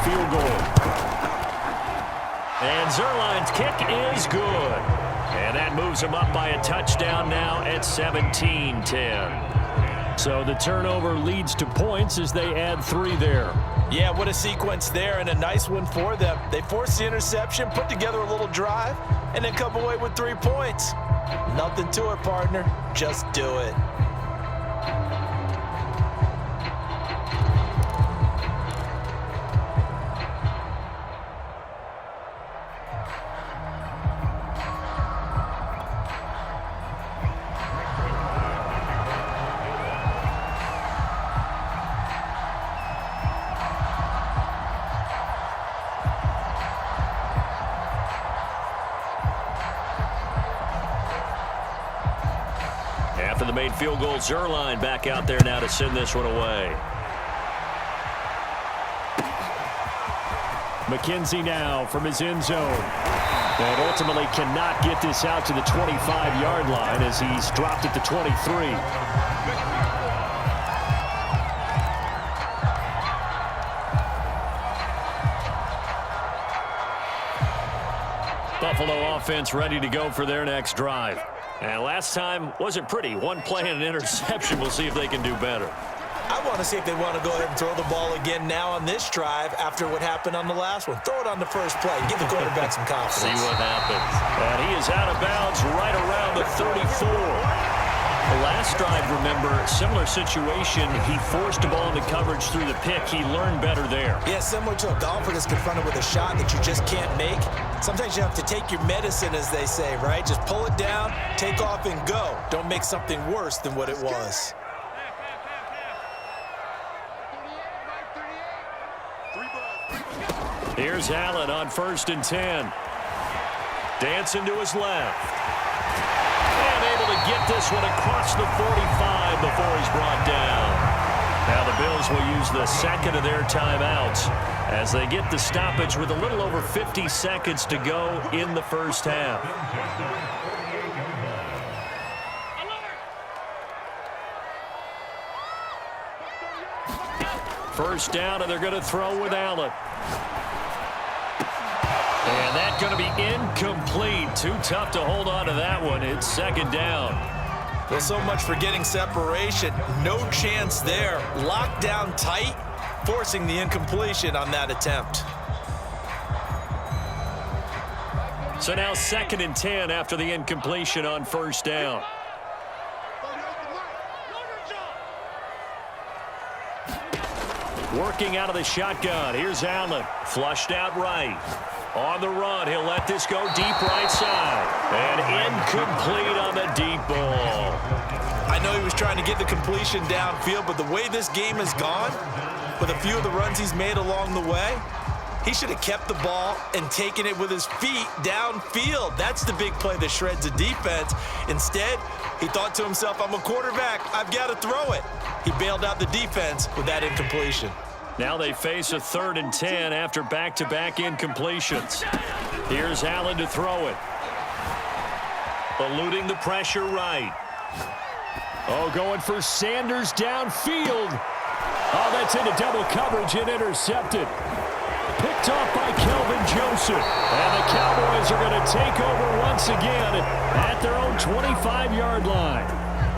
field goal. And Zuerlein's kick is good. And that moves him up by a touchdown now at 17-10. So the turnover leads to points as they add 3 there. Yeah, what a sequence there, and a nice one for them. They forced the interception, put together a little drive, and then come away with 3 points. Nothing to it, partner. Just do it. After the made field goal, Zuerlein back out there now to send this one away. McKenzie now from his end zone. And ultimately cannot get this out to the 25-yard line as he's dropped at the 23. Buffalo offense ready to go for their next drive. And last time wasn't pretty. One play and an interception. We'll see if they can do better. I want to see if they want to go ahead and throw the ball again now on this drive after what happened on the last one. Throw it on the first play and give the quarterback some confidence. See what happens. And he is out of bounds right around the 34. The last drive, remember, similar situation. He forced the ball into coverage through the pick. He learned better there. Yeah, similar to a golfer that's confronted with a shot that you just can't make. Sometimes you have to take your medicine, as they say, right? Just pull it down, take off, and go. Don't make something worse than what it was. Here's Allen on 1st and 10. Dancing to his left. And able to get this one across the 45 before he's brought down. Now the Bills will use the second of their timeouts as they get the stoppage with a little over 50 seconds to go in the first half. First down, and they're going to throw with Allen. And that's going to be incomplete. Too tough to hold on to that one. It's second down. Well, so much for getting separation. No chance there. Locked down tight, forcing the incompletion on that attempt. So now 2nd and 10 after the incompletion on first down. Working out of the shotgun. Here's Allen. Flushed out right. On the run, he'll let this go deep right side. And incomplete on the deep ball. I know he was trying to get the completion downfield, but the way this game has gone, with a few of the runs he's made along the way, he should have kept the ball and taken it with his feet downfield. That's the big play that shreds the defense. Instead, he thought to himself, I'm a quarterback. I've got to throw it. He bailed out the defense with that incompletion. Now they face a 3rd and 10 after back-to-back incompletions. Here's Allen to throw it. Eluding the pressure right. Oh, going for Sanders downfield. Oh, that's into double coverage and intercepted. Picked off by Kelvin Joseph. And the Cowboys are going to take over once again at their own 25-yard line.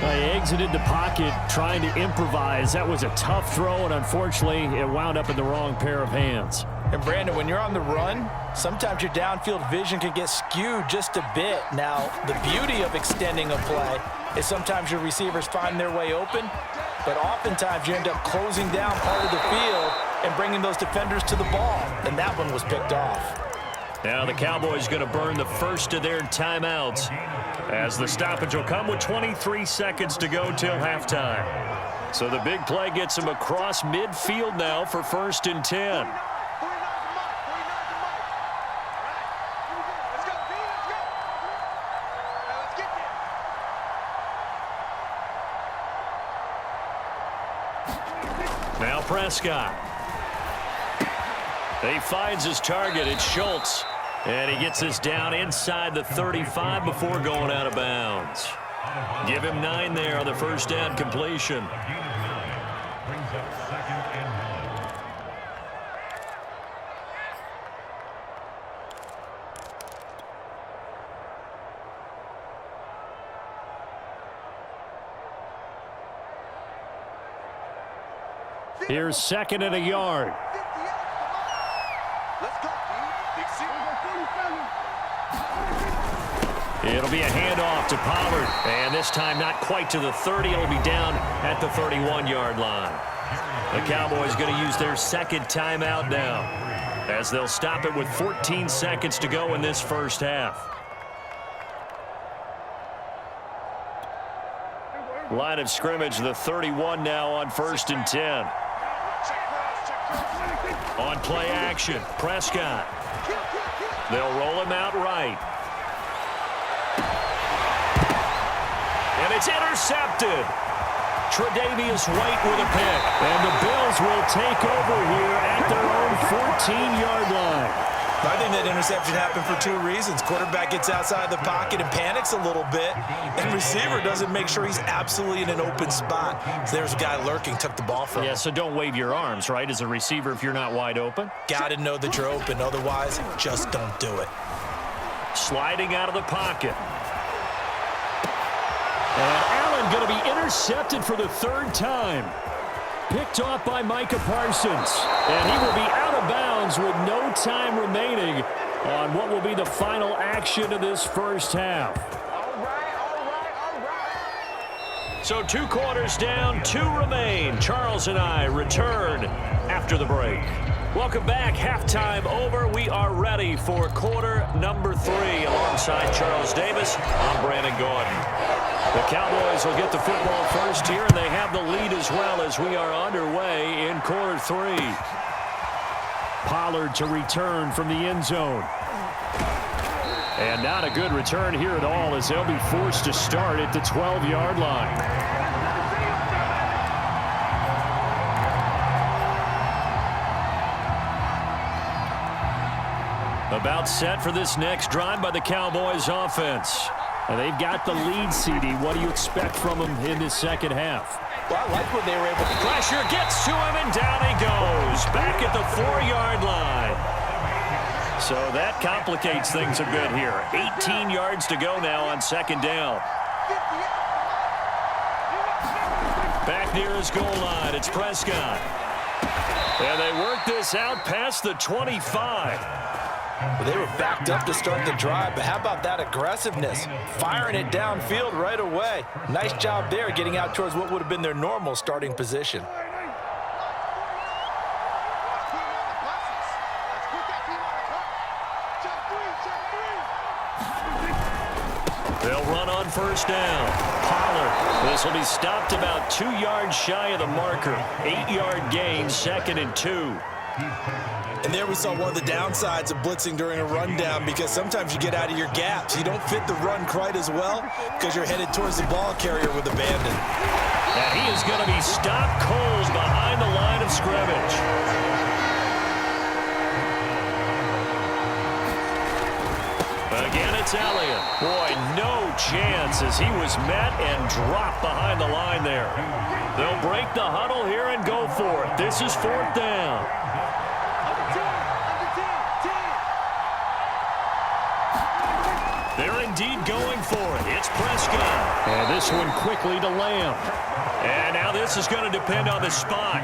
They exited the pocket trying to improvise. That was a tough throw, and unfortunately, it wound up in the wrong pair of hands. And, Brandon, when you're on the run, sometimes your downfield vision can get skewed just a bit. Now, the beauty of extending a play is sometimes your receivers find their way open, but oftentimes you end up closing down part of the field and bringing those defenders to the ball, and that one was picked off. Now the Cowboys going to burn the first of their timeouts as the stoppage will come with 23 seconds to go till halftime. So the big play gets them across midfield now for 1st and 10. Now Prescott. He finds his target. It's Schultz. And he gets this down inside the 35 before going out of bounds. Give him 9 there on the first down completion. Here's 2nd and a yard. It'll be a handoff to Pollard. And this time not quite to the 30. It'll be down at the 31-yard line. The Cowboys going to use their 2nd timeout now, as they'll stop it with 14 seconds to go in this first half. Line of scrimmage, the 31 now on 1st and 10. On play action, Prescott. They'll roll him out right. And it's intercepted. Tre'Davious White with a pick. And the Bills will take over here at their own 14-yard line. I think that interception happened for 2 reasons. Quarterback gets outside the pocket and panics a little bit, and receiver doesn't make sure he's absolutely in an open spot. So there's a guy lurking, took the ball from him. Yeah, so don't wave your arms, right, as a receiver if you're not wide open. Got to know that you're open. Otherwise, just don't do it. Sliding out of the pocket. And Allen going to be intercepted for the 3rd time. Picked off by Micah Parsons. And he will be out of bounds with no time remaining on what will be the final action of this first half. So 2 quarters down, 2 remain. Charles and I return after the break. Welcome back. Halftime over. We are ready for quarter number 3. Alongside Charles Davis, I'm Brandon Gordon. The Cowboys will get the football first here, and they have the lead as well as we are underway in quarter 3. Pollard to return from the end zone. And not a good return here at all, as they'll be forced to start at the 12-yard line. About set for this next drive by the Cowboys offense. And they've got the lead, CD. What do you expect from them in this second half? Well, I like when they were able to. Pressure gets to him, and down he goes. Back at the 4-yard line. So that complicates things a bit here. 18 yards to go now on 2nd down. Back near his goal line, it's Prescott. And they work this out past the 25. Well, they were backed up to start the drive, but how about that aggressiveness? Firing it downfield right away. Nice job there getting out towards what would have been their normal starting position. They'll run on 1st down. Pollard. This will be stopped about 2 yards shy of the marker. 8-yard gain, 2nd and 2. And there we saw one of the downsides of blitzing during a rundown, because sometimes you get out of your gaps. You don't fit the run quite as well because you're headed towards the ball carrier with abandon. And he is going to be stopped cold behind the line of scrimmage. Again, it's Elliott. Boy, no chance as he was met and dropped behind the line there. They'll break the huddle here and go for it. This is 4th down. They're indeed going for it. It's Prescott. And this one quickly to Lamb. And now this is going to depend on the spot.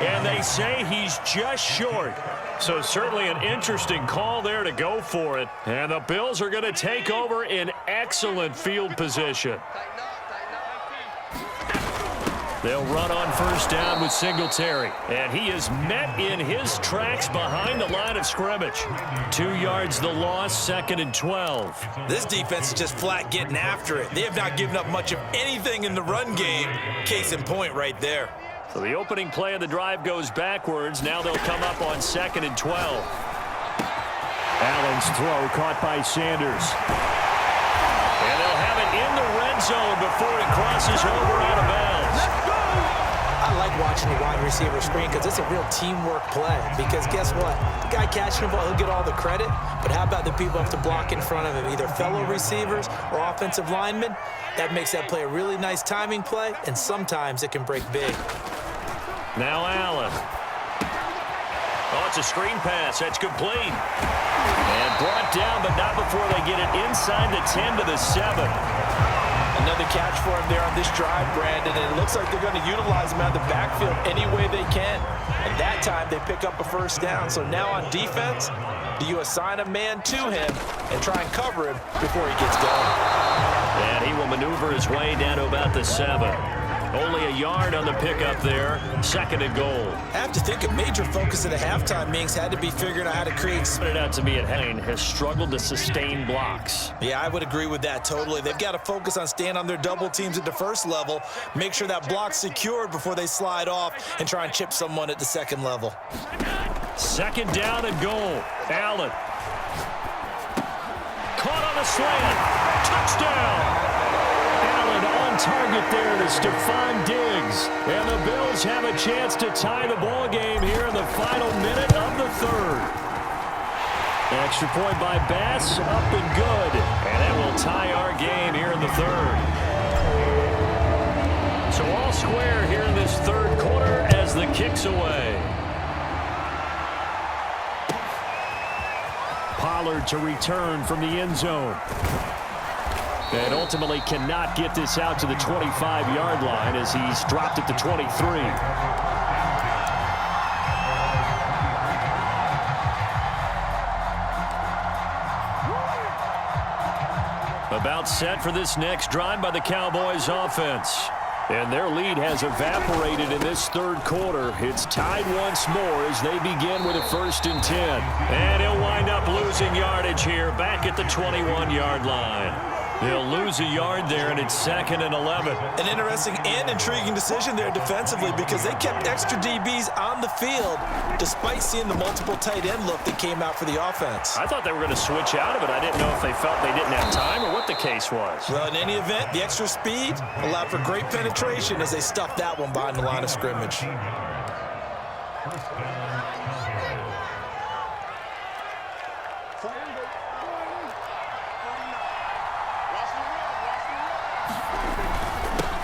And they say he's just short. So certainly an interesting call there to go for it. And the Bills are going to take over in excellent field position. They'll run on 1st down with Singletary. And he is met in his tracks behind the line of scrimmage. 2 yards the loss, 2nd and 12. This defense is just flat getting after it. They have not given up much of anything in the run game. Case in point right there. So the opening play of the drive goes backwards. Now they'll come up on 2nd and 12. Allen's throw caught by Sanders. And they'll have it in the red zone before it crosses over out of bounds. I like watching the wide receiver screen because it's a real teamwork play. Because guess what? The guy catching the ball, he'll get all the credit. But how about the people have to block in front of him, either fellow receivers or offensive linemen? That makes that play a really nice timing play, and sometimes it can break big. Now Allen. Oh, it's a screen pass. That's complete. And brought down, but not before they get it inside the 10 to the 7. Another catch for him there on this drive, Brandon, and it looks like they're going to utilize him out of the backfield any way they can. And that time, they pick up a first down. So now on defense, do you assign a man to him and try and cover him before he gets going? And he will maneuver his way down to about the 7. Only a yard on the pickup there. 2nd and goal. I have to think a major focus at the halftime meetings had to be figuring out how to create. It out to me at Hain has struggled to sustain blocks. Yeah, I would agree with that totally. They've got to focus on staying on their double teams at the first level, make sure that block's secured before they slide off and try and chip someone at the second level. 2nd down and goal. Allen. Caught on a slant. Touchdown. Allen on target there to Stephon Diggs. And the Bills have a chance to tie the ball game here in the final minute of the 3rd. Extra point by Bass, up and good. And that will tie our game here in the 3rd. So all square here in this 3rd quarter as the kick's away. Pollard to return from the end zone. And ultimately cannot get this out to the 25-yard line as he's dropped at the 23. About set for this next drive by the Cowboys offense. And their lead has evaporated in this 3rd quarter. It's tied once more as they begin with a 1st and 10. And he'll wind up losing yardage here back at the 21-yard line. They'll lose a yard there, and it's 2nd and 11. An interesting and intriguing decision there defensively because they kept extra DBs on the field despite seeing the multiple tight end look that came out for the offense. I thought they were going to switch out of it. I didn't know if they felt they didn't have time or what the case was. Well, in any event, the extra speed allowed for great penetration as they stuffed that one behind the line of scrimmage.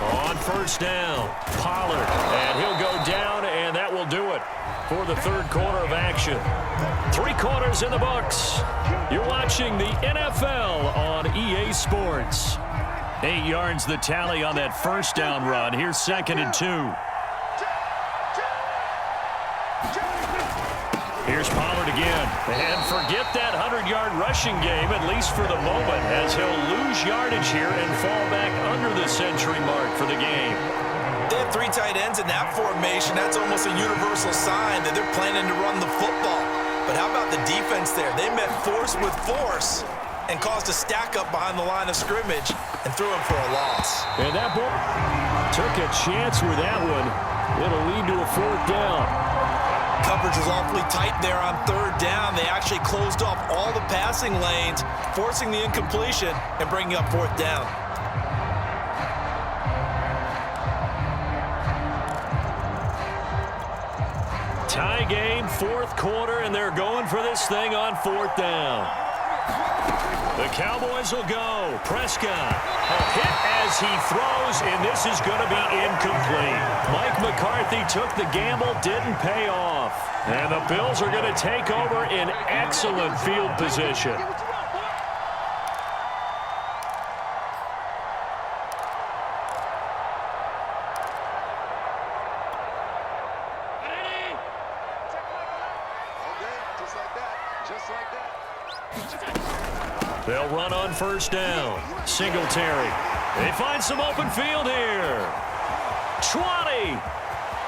On 1st down, Pollard, and he'll go down, and that will do it for the 3rd quarter of action. 3 quarters in the books. You're watching the NFL on EA Sports. 8 yards the tally on that 1st down run. Here's 2nd and 2. Here's Pollard again. And forget that 100-yard rushing game, at least for the moment, as he'll lose yardage here and fall back under the century mark for the game. They have 3 tight ends in that formation. That's almost a universal sign that they're planning to run the football. But how about the defense there? They met force with force and caused a stack up behind the line of scrimmage and threw him for a loss. And that ball took a chance with that one. It'll lead to a 4th down. Coverage was awfully tight there on 3rd down. They actually closed off all the passing lanes, forcing the incompletion and bringing up 4th down. Tie game, 4th quarter, and they're going for this thing on 4th down. The Cowboys will go. Prescott, a hit as he throws, and this is going to be incomplete. Mike McCarthy took the gamble, didn't pay off. And the Bills are going to take over in excellent field position. They'll run on 1st down. Singletary. They find some open field here. 20,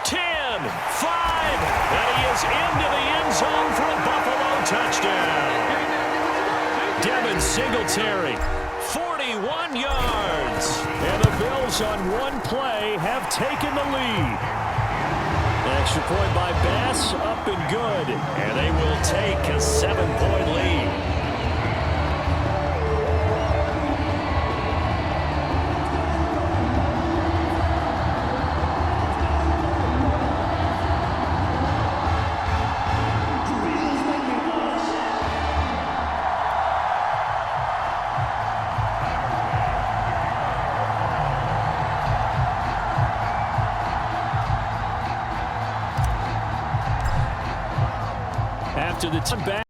10, 5. And he is into the end zone for a Buffalo touchdown. Devin Singletary, 41 yards. And the Bills on one play have taken the lead. Extra point by Bass, up and good. And they will take a 7-point lead. After the back.